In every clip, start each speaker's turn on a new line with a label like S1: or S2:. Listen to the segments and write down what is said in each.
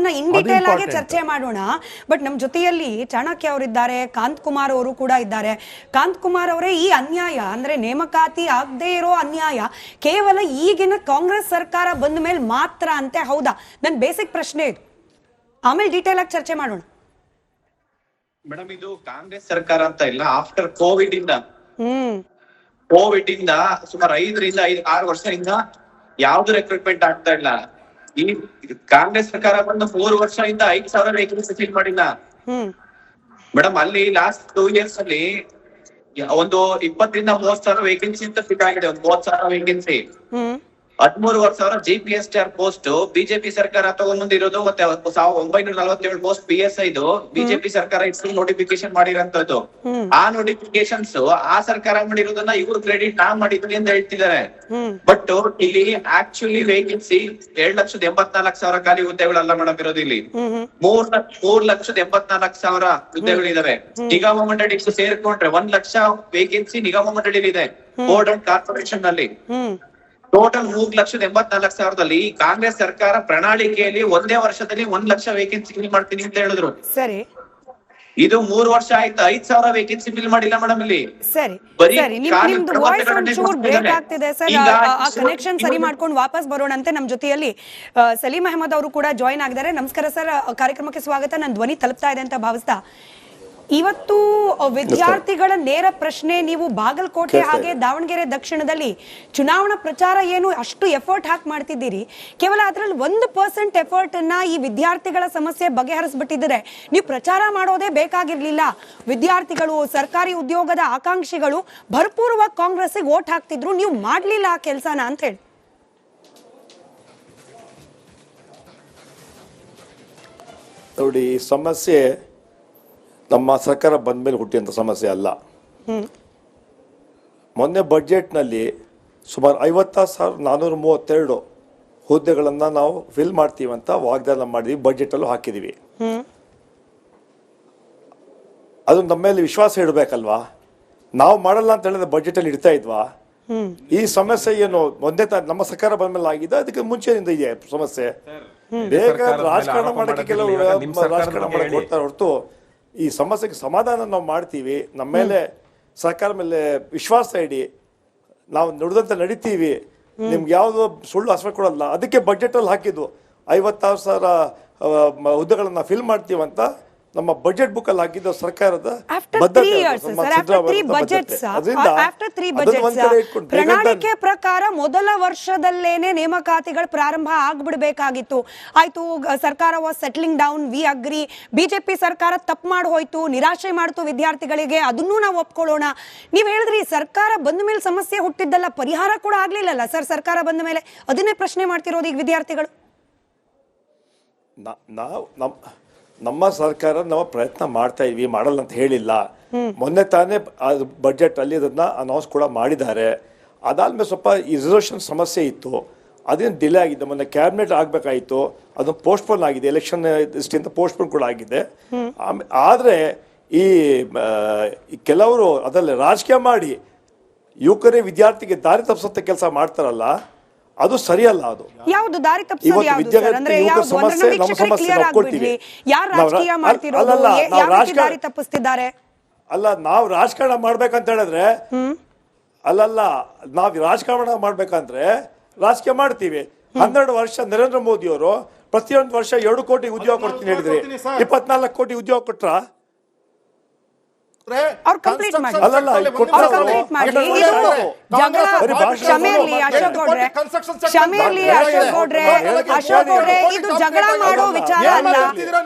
S1: ಅದನ್ನ in detail ಆಗಿ ಚರ್ಚೆ ಮಾಡೋಣ. ಬಟ್ ನಮ್ಮ ಜೊತೆಯಲ್ಲಿ ಚಾಣಕ್ಯ ಅವರಿದ್ದಾರೆ, ಕಾಂತ್ ಕುಮಾರ್ ಅವರು ಕೂಡ ಇದ್ದಾರೆ. ಕಾಂತ್ ಕುಮಾರ್ ಅವರೇ, ಈ ಅನ್ಯಾಯ ಅಂದ್ರೆ ನೇಮಕಾತಿ ಆಗದೆ ಇರೋ ಅನ್ಯಾಯ ಕೇವಲ ಈಗಿನ ಕಾಂಗ್ರೆಸ್ ಸರ್ಕಾರ ಬಂದ ಮೇಲೆ ಮಾತ್ರ ಅಂತೆ, ಹೌದಾ? ನನ್ನ ಬೇಸಿಕ್ ಪ್ರಶ್ನೆ ಇದು, ಆಮೇಲೆ ಡೀಟೇಲ್ ಆಗಿ ಚರ್ಚೆ ಮಾಡೋಣ.
S2: ಮೇಡಮ್, ಇದು ಕಾಂಗ್ರೆಸ್ ಸರ್ಕಾರ ಅಂತ ಇಲ್ಲ. ಆಫ್ಟರ್ ಕೋವಿಡ್ ಇಂದ ಸುಮಾರು 5 ವರ್ಷದಿಂದ ಯಾವ್ದು ರೆಕ್ರೂಟ್ಮೆಂಟ್ ಆಗ್ತಾ ಇಲ್ಲ. ಈ ಕಾಂಗ್ರೆಸ್ ಸರ್ಕಾರ ಬಂದು 3 ವರ್ಷದಿಂದ 5,000 ವೇಕೆನ್ಸಿ ಫಿಲ್ ಮಾಡಿಲ್ಲ ಮೇಡಮ್. ಅಲ್ಲಿ ಲಾಸ್ಟ್ 2 years ಅಲ್ಲಿ ಒಂದು 20,000-30,000 ವೇಕೆನ್ಸಿ ಅಂತ ಫಿಲ್ ಆಗಿದೆ. ಒಂದು 30,000 ವೇಕೆನ್ಸಿ, 13,000 GPSTR ಪೋಸ್ಟ್ ಬಿಜೆಪಿ ಸರ್ಕಾರ ತಗೊಂಡ್ಬಂದಿರೋದು. ಮತ್ತೆ 1947 ಪೋಸ್ಟ್ PSI ಬಿಜೆಪಿ ಸರ್ಕಾರ ಇಷ್ಟು ನೋಟಿಫಿಕೇಶನ್ ಮಾಡಿರೋಂಥದ್ದು. ಆ ನೋಟಿಫಿಕೇಶನ್ಸ್ ಆ ಸರ್ಕಾರ ಮಾಡಿರೋದನ್ನ ಇವ್ರು ಕ್ರೆಡಿಟ್ ನಾ ಮಾಡಿದ್ವಿ ಅಂತ ಹೇಳ್ತಿದ್ದಾರೆ. ಬಟ್ ಇಲ್ಲಿ ಆಕ್ಚುಲಿ ವೇಕೆನ್ಸಿ 2,84,000 ಖಾಲಿ ಹುದ್ದೆಗಳಲ್ಲ ಮೇಡಮ್ ಇರೋದು. ಇಲ್ಲಿ 3,84,000 ಹುದ್ದೆಗಳಿದಾವೆ. ನಿಗಮ ಮಂಡಳಿ ಸೇರ್ಕೊಂಡ್ರೆ 1,00,000 ವೇಕೆನ್ಸಿ ನಿಗಮ ಮಂಡಳಿ ಇದೆ ಬೋರ್ಡ್ ಅಂಡ್ ಕಾರ್ಪೊರೇಷನ್ ನಲ್ಲಿ. ಟೋಟಲ್ 3,84,000ದಲ್ಲಿ ಕಾಂಗ್ರೆಸ್ ಸರ್ಕಾರ ಪ್ರಣಾಳಿಕೆಯಲ್ಲಿ ಒಂದೇ ವರ್ಷದಲ್ಲಿ 1,00,000 ವೇಕೆನ್ಸಿ ಫಿಲ್ ಮಾಡ್ತೀನಿ ಅಂತ ಹೇಳಿದ್ರು.
S1: ಸರಿ,
S2: ಇದು 3 ವರ್ಷ ಆಯ್ತು, 5,000 ವೇಕೆನ್ಸಿ ಫಿಲ್ ಮಾಡಿಲ್ಲ ಮೇಡಮ್ ಇಲ್ಲಿ.
S1: ಸರಿ, ನಿಮ್ದು ವಾಯ್ಸ್ ಒಂಚೂರು ಬ್ರೇಕ್ ಆಗ್ತಿದೆ ಸರ್. ಆ ಕನೆಕ್ಷನ್ ಸರಿ ಮಾಡ್ಕೊಂಡು ವಾಪಸ್ ಬರೋಣಂತೆ. ನಮ್ಮ ಜೊತೆಯಲ್ಲಿ ಸಲೀಂ ಅಹಮದ್ ಅವರು ಕೂಡ ಜಾಯಿನ್ ಆಗಿದ್ದಾರೆ. ನಮಸ್ಕಾರ ಸರ್, ಕಾರ್ಯಕ್ರಮಕ್ಕೆ ಸ್ವಾಗತ. ನನ್ನ ಧ್ವನಿ ತಲುಪ್ತಾ ಇದೆ ಅಂತ ಭಾವಿಸ್ತಾ, ಇವತ್ತು ವಿದ್ಯಾರ್ಥಿಗಳ ನೇರ ಪ್ರಶ್ನೆ, ನೀವು ಬಾಗಲಕೋಟೆ ಹಾಗೆ ದಾವಣಗೆರೆ ದಕ್ಷಿಣದಲ್ಲಿ ಚುನಾವಣಾ ಪ್ರಚಾರ ಏನು ಅಷ್ಟು ಎಫರ್ಟ್ ಹಾಕಿ ಮಾಡ್ತಿದ್ದೀರಿ, ಕೇವಲ ಅದರಲ್ಲಿ 1% ಎಫರ್ಟ್ ಅನ್ನ ಈ ವಿದ್ಯಾರ್ಥಿಗಳ ಸಮಸ್ಯೆ ಬಗೆಹರಿಸ್ಬಿಟ್ಟಿದ್ರೆ ನೀವು ಪ್ರಚಾರ ಮಾಡೋದೇ ಬೇಕಾಗಿರ್ಲಿಲ್ಲ. ವಿದ್ಯಾರ್ಥಿಗಳು, ಸರ್ಕಾರಿ ಉದ್ಯೋಗದ ಆಕಾಂಕ್ಷಿಗಳು ಭರಪೂರವಾಗಿ ಕಾಂಗ್ರೆಸ್ಗೆ ವೋಟ್ ಹಾಕ್ತಿದ್ರು, ನೀವು ಮಾಡ್ಲಿಲ್ಲ ಆ ಕೆಲಸನ ಅಂತ ಹೇಳಿ.
S3: ನೋಡಿ, ಸಮಸ್ಯೆ ನಮ್ಮ ಸರ್ಕಾರ ಬಂದ ಮೇಲೆ ಹುಟ್ಟಿದಂಥ ಸಮಸ್ಯೆ ಅಲ್ಲ. ಮೊನ್ನೆ ಬಜೆಟ್ನಲ್ಲಿ ಸುಮಾರು 50,432 ಹುದ್ದೆಗಳನ್ನು ನಾವು ಫಿಲ್ ಮಾಡ್ತೀವಿ ಅಂತ ವಾಗ್ದಾನ ಮಾಡಿದ್ವಿ, ಬಜೆಟಲ್ಲೂ ಹಾಕಿದ್ದೀವಿ. ಅದು ನಮ್ಮ ಮೇಲೆ ವಿಶ್ವಾಸ ಇಡಬೇಕಲ್ವಾ? ನಾವು ಮಾಡಲ್ಲ ಅಂತ ಹೇಳಿದ್ರೆ ಬಜೆಟಲ್ಲಿ ಇಡ್ತಾ ಇದ್ವಾ? ಈ ಸಮಸ್ಯೆ ಏನು ಮೊನ್ನೆ ನಮ್ಮ ಸರ್ಕಾರ ಬಂದ ಮೇಲೆ ಆಗಿದೆ, ಅದಕ್ಕೆ ಮುಂಚೆಯಿಂದ ಇದೆ ಸಮಸ್ಯೆ. ಬೇಗ ರಾಜಕಾರಣ ಮಾಡೋಕ್ಕೆ ಕೆಲವು ರಾಜಕಾರಣ ಮಾಡಕ್ಕೆ ಕೊಡ್ತಾರೆ ಹೊರತು ಈ ಸಮಸ್ಯೆಗೆ ಸಮಾಧಾನ ನಾವು ಮಾಡ್ತೀವಿ. ನಮ್ಮ ಮೇಲೆ ಸರ್ಕಾರ ಮೇಲೆ ವಿಶ್ವಾಸ ಇಡಿ, ನಾವು ನುಡಿದಂತೆ ನಡಿತೀವಿ, ನಿಮ್ಗೆ ಯಾವುದು ಸುಳ್ಳು ಆಶ್ವಾಸ ಕೊಡಲ್ಲ. ಅದಕ್ಕೆ ಬಜೆಟಲ್ಲಿ ಹಾಕಿದ್ದು 56,000 ಹುದ್ದೆಗಳನ್ನ ಫಿಲ್ ಮಾಡ್ತೀವಂತ ನಮ್ಮ ಬಜೆಟ್ ಬುಕ್ ಅಲ್ಲಿ ಹಾಕಿದ್ದು ಸರ್ಕಾರದ
S1: ಪ್ರಣಾಳಿಕೆ ಪ್ರಕಾರ ಮೊದಲ ವರ್ಷದಲ್ಲೇನೆ ನೇಮಕಾತಿಗಳು ಪ್ರಾರಂಭ ಆಗ್ಬಿಡ್ಬೇಕಾಗಿತ್ತು. ಆಯ್ತು, ಸರ್ಕಾರ was settling down, we agree. BJP ಸರ್ಕಾರ ತಪ್ಪು ಮಾಡಿ ಹೋಯ್ತು, ನಿರಾಶೆ ಮಾಡ್ತು ವಿದ್ಯಾರ್ಥಿಗಳಿಗೆ, ಅದನ್ನೂ ನಾವು ಒಪ್ಕೊಳ್ಳೋಣ. ನೀವ್ ಹೇಳಿದ್ರಿ ಸರ್ಕಾರ ಬಂದ ಮೇಲೆ ಸಮಸ್ಯೆ ಹುಟ್ಟಿದ್ದಲ್ಲ, ಪರಿಹಾರ ಕೂಡ ಆಗ್ಲಿಲ್ಲಲ್ಲ ಸರ್ ಸರ್ಕಾರ ಬಂದ ಮೇಲೆ. ಅದನ್ನೇ ಪ್ರಶ್ನೆ ಮಾಡ್ತಿರೋದು ಈಗ ವಿದ್ಯಾರ್ಥಿಗಳು.
S3: ನಮ್ಮ ಸರ್ಕಾರ ನಾವು ಪ್ರಯತ್ನ ಮಾಡ್ತಾ ಇದ್ವಿ, ಮಾಡಲ್ಲ ಅಂತ ಹೇಳಿಲ್ಲ. ಮೊನ್ನೆ ತಾನೇ ಬಜೆಟ್ ಅಲ್ಲಿ ಅದನ್ನ ಅನೌನ್ಸ್ ಕೂಡ ಮಾಡಿದ್ದಾರೆ. ಅದಾದ್ಮೇಲೆ ಸ್ವಲ್ಪ ಈ ರಿಸರ್ವೇಷನ್ ಸಮಸ್ಯೆ ಇತ್ತು, ಅದೇನು ಡಿಲೇ ಆಗಿದೆ. ಮೊನ್ನೆ ಕ್ಯಾಬಿನೆಟ್ ಆಗಬೇಕಾಯಿತು, ಅದನ್ನು ಪೋಸ್ಟ್ಪೋನ್ ಆಗಿದೆ, ಎಲೆಕ್ಷನ್ ದೃಷ್ಟಿಯಿಂದ ಪೋಸ್ಟ್ಪೋನ್ ಕೂಡ ಆಗಿದೆ. ಆದರೆ ಈ ಕೆಲವರು ಅದರಲ್ಲಿ ರಾಜಕೀಯ ಮಾಡಿ ಯುವಕರೇ ವಿದ್ಯಾರ್ಥಿಗೆ ದಾರಿ ತಪ್ಪಿಸೋ ಕೆಲಸ ಮಾಡ್ತಾರಲ್ಲ, ಅದು ಸರಿಯಲ್ಲ. ಅದು
S1: ಯಾವುದು ದಾರಿ ತಪ್ಪಿಸೋದು? ಯಾವುದು ಸರ್? ಅಂದ್ರೆ ಯಾವುದು? ಅಂದ್ರೆ ವೀಕ್ಷಕರಿಗೆ ಕ್ಲಿಯರ್ ಆಗ್ಬಿಡ್ಲಿ, ಯಾರು ರಾಜಕೀಯ ಮಾಡ್ತಿರೋದು, ಯಾವ ದಾರಿ ತಪ್ಪಿಸ್ತಿದ್ದಾರೆ?
S3: ಅಲ್ಲ, ನಾವು ರಾಜಕಾರಣ ಮಾಡ್ಬೇಕಂತ ಹೇಳಿದ್ರೆ ಅಲ್ಲಲ್ಲ, ನಾವು ರಾಜಕಾರಣ ಮಾಡ್ಬೇಕಂದ್ರೆ ರಾಜಕೀಯ ಮಾಡ್ತೀವಿ. 12 ವರ್ಷ ನರೇಂದ್ರ ಮೋದಿ ಅವರು ಪ್ರತಿಯೊಂದು ವರ್ಷ 2 ಕೋಟಿ ಉದ್ಯೋಗ ಕೊಡ್ತೀನಿ ಹೇಳಿದ್ರಿ, 24 ಕೋಟಿ ಉದ್ಯೋಗ ಕೊಟ್ರ?
S1: ಅವ್ರು ಕಂಪ್ಲೀಟ್ ಮಾಡಿ, ಅಶೋಕ್ ಗೌಡ್ರೆ, ಇದು ಜಗಳ ಮಾಡೋ ವಿಚಾರ ಅಲ್ಲ.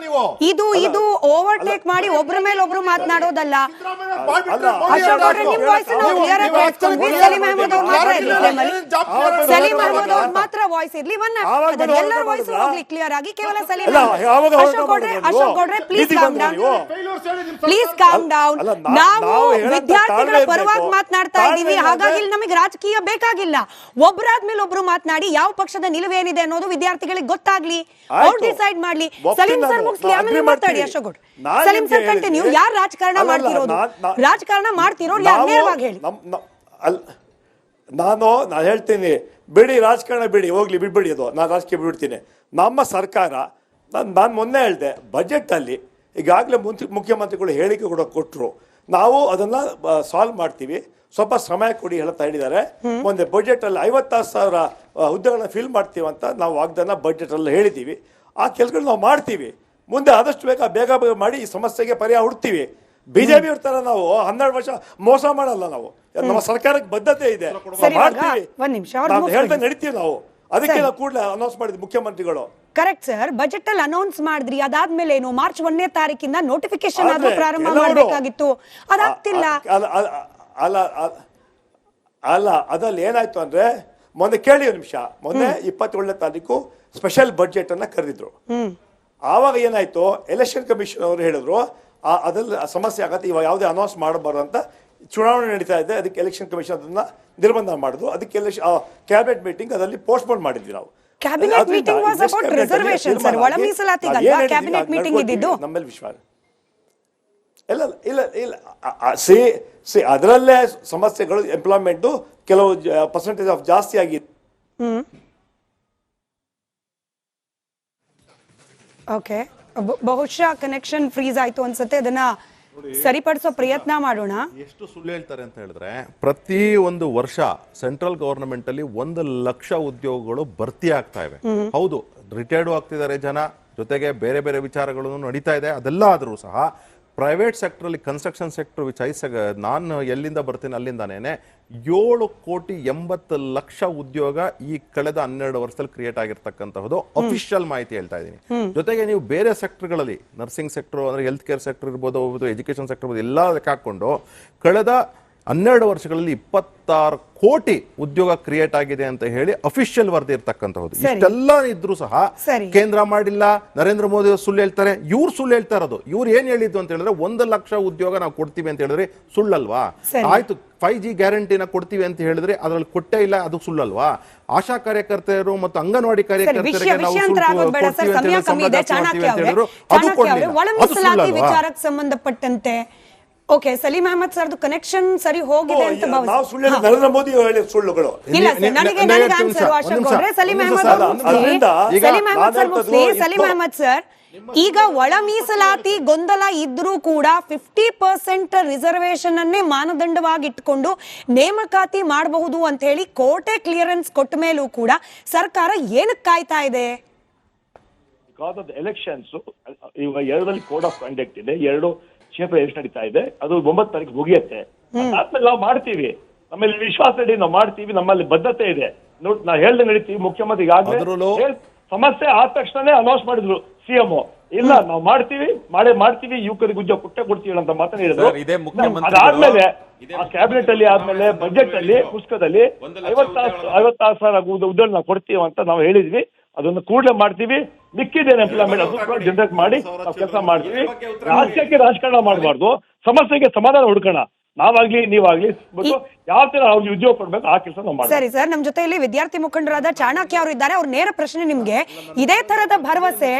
S1: ಇದು ಓವರ್ಟೇಕ್ ಮಾಡಿ ಒಬ್ರ ಮೇಲೆ ಒಬ್ರು ಮಾತನಾಡೋದಲ್ಲ. ಅಶೋಕ್ ಗೌಡ್ರೆ, ನಿಮ್ ವಾಯ್ಸ್ ನಾವು ಕ್ಲಿಯರ್ ಆಗಿ ಕೇಳಿಸ್ಕೊಂಡ್ವಿ. ಸಲೀಂ ಅಹಮದ್ ಅವ್ರು ಮಾತ್ರ ಇರ್ಲಿ, ಸಲೀಂ ಅಹಮದ್ ಅವ್ರು ಮಾತ್ರ ವಾಯ್ಸ್ ಇರ್ಲಿ, ಎಲ್ಲರ ವಾಯ್ಸ್ ಹೋಗ್ಲಿ ಕ್ಲಿಯರ್ ಆಗಿ. ಕೇವಲ ಸಲೀಂ ಅಶೋಕ್ ಗೌಡ್ರೆ please calm down, please calm down. ನಾವು ವಿದ್ಯಾರ್ಥಿಗಳ ಪರವಾಗಿ ಮಾತನಾಡ್ತಾ ಇದ್ದೀವಿ, ಹಾಗಾಗಿ ನಮಗೆ ರಾಜಕೀಯ ಬೇಕಾಗಿಲ್ಲ. ಒಬ್ಬರಾದ್ಮೇಲೆ ಒಬ್ರು ಮಾತನಾಡಿ ಯಾವ ಪಕ್ಷದ ನಿಲುವೇನಿದೆ ಅನ್ನೋದು ವಿದ್ಯಾರ್ಥಿಗಳಿಗೆ ಗೊತ್ತಾಗ್ಲಿ, ಅವ್ರು ಡಿಸೈಡ್ ಮಾಡ್ಲಿ. ಸಲೀಂ ಸರ್ ಮುಗಿಸ್ಲಿ, ಆಮೇಲೆ ಮಾತಾಡಿ ಅಶೋಕ್ ಗೌಡ್ರೆ. Salim sir continue. ಯಾರು ರಾಜಕಾರಣ ಮಾಡ್ತಿರೋದು? ರಾಜಕಾರಣ ಮಾಡ್ತಿರೋರು ಯಾರು ನೇರವಾಗಿ ಹೇಳಿ.
S3: ನಾನು ಹೇಳ್ತೀನಿ, ಬಿಡಿ ರಾಜಕಾರಣ ಬಿಡಿ, ಹೋಗ್ಲಿ ಬಿಡ್ಬಿಡಿ, ಅದು ನಾನು ರಾಜಕೀಯ ಬಿಡ್ತೀನಿ. ನಮ್ಮ ಸರ್ಕಾರ ನಾನು ಮೊನ್ನೆ ಹೇಳಿದೆ, ಬಜೆಟಲ್ಲಿ ಈಗಾಗಲೇ ಮುಖ್ಯಮಂತ್ರಿಗಳು ಹೇಳಿಕೆ ಕೂಡ ಕೊಟ್ಟರು, ನಾವು ಅದನ್ನು ಸಾಲ್ವ್ ಮಾಡ್ತೀವಿ, ಸ್ವಲ್ಪ ಸಮಯ ಕೊಡಿ ಹೇಳ್ತಾ ಹೇಳಿದ್ದಾರೆ. ಮುಂದೆ ಬಜೆಟಲ್ಲಿ 56,000 ಹುದ್ದೆಗಳನ್ನ ಫಿಲ್ ಮಾಡ್ತೀವಿ ಅಂತ ನಾವು ವಾಗ್ದಾನ ಬಜೆಟಲ್ಲಿ ಹೇಳಿದ್ದೀವಿ. ಆ ಕೆಲಸಗಳು ನಾವು ಮಾಡ್ತೀವಿ. ಮುಂದೆ ಆದಷ್ಟು ಬೇಗ ಮಾಡಿ ಈ ಸಮಸ್ಯೆಗೆ ಪರಿಹಾರ ಹುಡ್ತೀವಿ. ಬಿಜೆಪಿ ಇರ್ತಾರ, ನಾವು 12 ವರ್ಷ ಮೋಸ ಮಾಡಲ್ಲ. ನಾವು ನಮ್ಮ ಸರ್ಕಾರಕ್ಕೆ ಬದ್ಧತೆ ಇದೆ, ಮಾಡ್ತೀವಿ, ಹೇಳ್ತಾ ನಡೀತೀವಿ ನಾವು. ಅದಕ್ಕೆ ನಾವು ಕೂಡಲೇ ಅನೌನ್ಸ್ ಮಾಡಿದ್ವಿ ಮುಖ್ಯಮಂತ್ರಿಗಳು.
S1: ಕರೆಕ್ಟ್ ಸರ್, ಬಜೆಟ್ ಅಲ್ಲಿ ಅನೌನ್ಸ್ ಮಾಡಿದ್ರಿ, ಅದಾದ್ಮೇಲೆ ಏನು ಮಾರ್ಚ್ 1ನೇ ತಾರೀಕಿಂದ ನೋಟಿಫಿಕೇಶನ್ ಆದ್ರೂ ಪ್ರಾರಂಭ ಮಾಡಬೇಕಾಗಿತ್ತು, ಅದಾಗ್ತಿಲ್ಲ.
S3: ಅಲ್ಲ ಅದ್ರಲ್ಲಿ ಏನಾಯ್ತು ಅಂದ್ರೆ, ಮೊನ್ನೆ ಕೇಳಿ ಒಂದು ನಿಮಿಷ, ಮೊನ್ನೆ 27ನೇ ತಾರೀಕು ಸ್ಪೆಷಲ್ ಬಜೆಟ್ ಅನ್ನ ಕರೆದಿದ್ರು. ಆವಾಗ ಏನಾಯ್ತು, ಎಲೆಕ್ಷನ್ ಕಮಿಷನ್ ಅವರು ಹೇಳಿದ್ರು ಅದ್ರಲ್ಲಿ ಸಮಸ್ಯೆ ಆಗತ್ತೆ, ಇವಾಗ ಯಾವುದೇ ಅನೌನ್ಸ್ ಮಾಡಬಾರ್ದು ಅಂತ. ಚುನಾವಣೆ ನಡೀತಾ ಇದೆ, ಅದಕ್ಕೆ ಎಲೆಕ್ಷನ್ ಕಮಿಷನ್ ಅದನ್ನ ನಿರ್ಬಂಧ ಮಾಡಿದ್ರು. ಅದಕ್ಕೆ ಕ್ಯಾಬಿನೆಟ್ ಮೀಟಿಂಗ್ ಅದರಲ್ಲಿ ಪೋಸ್ಟ್ಪೋನ್ ಮಾಡಿದ್ವಿ ನಾವು.
S1: Cabinet meeting was about reservation sir, ಒಳ ಮೀಸಲಾತಿಗಲ್ಲ ಕ್ಯಾಬಿನೆಟ್ ಮೀಟಿಂಗ್ ಇದ್ದಿದ್ದು.
S3: ನಮ್ಮಲ್ಲಿ ವಿಶ್ವಾಸ ಇಲ್ಲ ಸಿ ಅದರಲ್ಲೇ ಸಮಸ್ಯೆಗಳು, ಎಂಪ್ಲಾಯ್ಮೆಂಟ್ ಕೆಲವು ಪರ್ಸೆಂಟೇಜ್ ಆಫ್ ಜಾಸ್ತಿ ಆಗಿದೆ.
S1: ಓಕೆ, ಬಹುಶಃ ಕನೆಕ್ಷನ್ ಫ್ರೀಸ್ ಆಯ್ತು ಅನ್ಸುತ್ತೆ, ಅದನ್ನ ಸರಿಪಡಿಸೋ ಪ್ರಯತ್ನ ಮಾಡೋಣ.
S4: ಎಷ್ಟು ಸುಳ್ಳು ಹೇಳ್ತಾರೆ ಅಂತ ಹೇಳಿದ್ರೆ, ಪ್ರತಿ ಒಂದು ವರ್ಷ ಸೆಂಟ್ರಲ್ ಗವರ್ನಮೆಂಟ್ ಅಲ್ಲಿ 1 ಲಕ್ಷ ಉದ್ಯೋಗಗಳು ಭರ್ತಿ ಆಗ್ತಾ ಇವೆ. ಹೌದು, ರಿಟೈರ್ಡ್ ಆಗ್ತಿದ್ದಾರೆ ಜನ, ಜೊತೆಗೆ ಬೇರೆ ಬೇರೆ ವಿಚಾರಗಳು ನಡೀತಾ ಇದೆ. ಅದೆಲ್ಲ ಆದ್ರೂ ಸಹ ಪ್ರೈವೇಟ್ ಸೆಕ್ಟರ್ ಅಲ್ಲಿ, ಕನ್ಸ್ಟ್ರಕ್ಷನ್ ಸೆಕ್ಟರ್ ನಾನು ಎಲ್ಲಿಂದ ಬರ್ತೀನಿ ಅಲ್ಲಿಂದಾನೇನೆ 7,80,00,000 ಉದ್ಯೋಗ ಈ ಕಳೆದ 12 ವರ್ಷದಲ್ಲಿ ಕ್ರಿಯೇಟ್ ಆಗಿರ್ತಕ್ಕಂತಹದ್ದು ಅಫಿಷಿಯಲ್ ಮಾಹಿತಿ ಹೇಳ್ತಾ ಇದ್ದೀನಿ. ಜೊತೆಗೆ ನೀವು ಬೇರೆ ಸೆಕ್ಟರ್ಗಳಲ್ಲಿ, ನರ್ಸಿಂಗ್ ಸೆಕ್ಟರ್ ಅಂದ್ರೆ ಹೆಲ್ತ್ ಕೇರ್ ಸೆಕ್ಟರ್ ಇರ್ಬೋದು, ಎಜುಕೇಶನ್ ಸೆಕ್ಟರ್ ಇರ್ಬೋದು, ಎಲ್ಲ ಹಾಕೊಂಡು ಕಳೆದ 12 ವರ್ಷಗಳಲ್ಲಿ 26 ಕೋಟಿ ಉದ್ಯೋಗ ಕ್ರಿಯೇಟ್ ಆಗಿದೆ ಅಂತ ಹೇಳಿ ಅಫಿಷಿಯಲ್ ವರದಿ ಇರ್ತಕ್ಕಂಥದ್ದು. ಇಷ್ಟೆಲ್ಲ ಇದ್ರೂ ಸಹ ಕೇಂದ್ರ ಮಾಡಿಲ್ಲ, ನರೇಂದ್ರ ಮೋದಿ ಸುಳ್ಳು ಹೇಳ್ತಾರೆ. ಇವ್ರು ಸುಳ್ಳು ಹೇಳ್ತಾ ಇರೋದು. ಇವ್ರು ಏನ್ ಹೇಳಿದ್ದು ಅಂತ ಹೇಳಿದ್ರೆ 1 ಲಕ್ಷ ಉದ್ಯೋಗ ನಾವು ಕೊಡ್ತೀವಿ ಅಂತ ಹೇಳಿದ್ರೆ ಸುಳ್ಳಲ್ವಾ? ಆಯ್ತು, 5G ಗ್ಯಾರಂಟಿನ ಕೊಡ್ತೀವಿ ಅಂತ ಹೇಳಿದ್ರೆ ಅದ್ರಲ್ಲಿ ಕೊಟ್ಟೇ ಇಲ್ಲ, ಅದು ಸುಳ್ಳಲ್ವಾ? ಆಶಾ ಕಾರ್ಯಕರ್ತರು ಮತ್ತು ಅಂಗನವಾಡಿ ಕಾರ್ಯಕರ್ತರಿಗೆ ನಾವು
S1: ವಿಚಾರಕ್ಕೆ ಸಂಬಂಧಪಟ್ಟಂತೆ ಓಕೆ, ಸಲೀಂ ಅಹಮದ್ ಸರ್ದು ಕನೆಕ್ಷನ್ ಸರಿ ಹೋಗಿದೆ ಅಂತ
S3: ನರೇಂದ್ರ ಮೋದಿ ಹೇಳಿದ ಸುಳ್ಳುಗಳು.
S1: ಇಲ್ಲ ಸರ್, ನನಗೆ ಆನ್ಸರ್ ಅಶೋಕ್ ಅವರೇ. ಸಲೀಂ ಅಹಮದ್ ಸರ್, ಈಗ ಒಳ ಮೀಸಲಾತಿ ಗೊಂದಲ ಇದ್ರೂ ಕೂಡ 50% ರಿಸರ್ವೇಶನ್ ಅನ್ನೇ ಮಾನದಂಡವಾಗಿ ಇಟ್ಕೊಂಡು ನೇಮಕಾತಿ ಮಾಡಬಹುದು ಅಂತ ಹೇಳಿ ಕೋರ್ಟೆ ಕ್ಲಿಯರೆನ್ಸ್ ಕೊಟ್ಟ ಮೇಲೂ ಕೂಡ ಸರ್ಕಾರ ಏನಕ್ಕೆ ಕಾಯ್ತಾ ಇದೆ?
S5: ಬಿಕಾಸ್ ಆಫ್ ಎಲೆಕ್ಷನ್ಸ್ ಇವಾಗ 2ರಲ್ಲಿ ಕೋಡ್ ಆಫ್ ಕಂಡಕ್ಟ್ ಇದೆ, 2 ಚೀಫ್ ಎಲೆಕ್ಷನ್ ನಡೀತಾ ಇದೆ, ಅದು 9 ತಾರೀಕು ಮುಗಿಯುತ್ತೆ. ಆದ್ಮೇಲೆ ನಾವು ಮಾಡ್ತೀವಿ, ನಮ್ಮಲ್ಲಿ ವಿಶ್ವಾಸ ಇಡಿ, ನಾವು ಮಾಡ್ತೀವಿ, ನಮ್ಮಲ್ಲಿ ಬದ್ಧತೆ ಇದೆ. ನೋಡಿ, ನಾವು ಹೇಳ್ದೆ ನಡೀತೀವಿ. ಮುಖ್ಯಮಂತ್ರಿ ಸಮಸ್ಯೆ ಆದ ತಕ್ಷಣನೇ ಅನೌನ್ಸ್ ಮಾಡಿದ್ರು ಸಿಎಂ, ಇಲ್ಲ ನಾವು ಮಾಡ್ತೀವಿ, ಯುವಕರಿಗೆ ಉದ್ಯೋಗ ಕೊಡ್ತೀವಿ ಅಂತ ಮಾತನ್ನ ಹೇಳಿದ್ರು. ಅದಾದ್ಮೇಲೆ ಆ ಕ್ಯಾಬಿನೆಟ್ ಅಲ್ಲಿ ಆದ್ಮೇಲೆ ಬಜೆಟ್ ಅಲ್ಲಿ ಪುಸ್ತಕದಲ್ಲಿ 56,000 ಹುದ್ದೆಗಳು ನಾವು ಕೊಡ್ತೀವಿ ಅಂತ ನಾವು ಹೇಳಿದ್ವಿ. ಅದನ್ನು ಕೂಡಲೇ ಮಾಡ್ತೀವಿ. ಮಿಕ್ಕಿದೇನು ಎಂಪ್ಲಾಯ್ಮೆಂಟ್ ಅದು ಕೂಡ ಜನರೇಟ್ ಮಾಡಿ ನಾವು ಕೆಲಸ ಮಾಡ್ತೀವಿ. ರಾಜ್ಯಕ್ಕೆ ರಾಜಕಾರಣ ಮಾಡಬಾರ್ದು, ಸಮಸ್ಯೆಗೆ ಸಮಾಧಾನ ಹುಡ್ಕೋಣ. ನಾವಾಗ್ಲಿ ನೀವಾಗ್ಲಿ ಯಾವ ತರ ಅವ್ರಿಗೆ ಉದ್ಯೋಗ ಕೊಡ್ಬೇಕು ಆ ಕೆಲಸ ನಾವು ಮಾಡ್ತೀವಿ.
S1: ಸರಿ ಸರ್, ನಮ್ಮ ಜೊತೆಯಲ್ಲಿ ವಿದ್ಯಾರ್ಥಿ ಮುಖಂಡರಾದ ಚಾಣಕ್ಯ ಅವರು ಇದ್ದಾರೆ. ಅವ್ರ ನೇರ ಪ್ರಶ್ನೆ ನಿಮ್ಗೆ, ಇದೇ ತರದ ಭರವಸೆ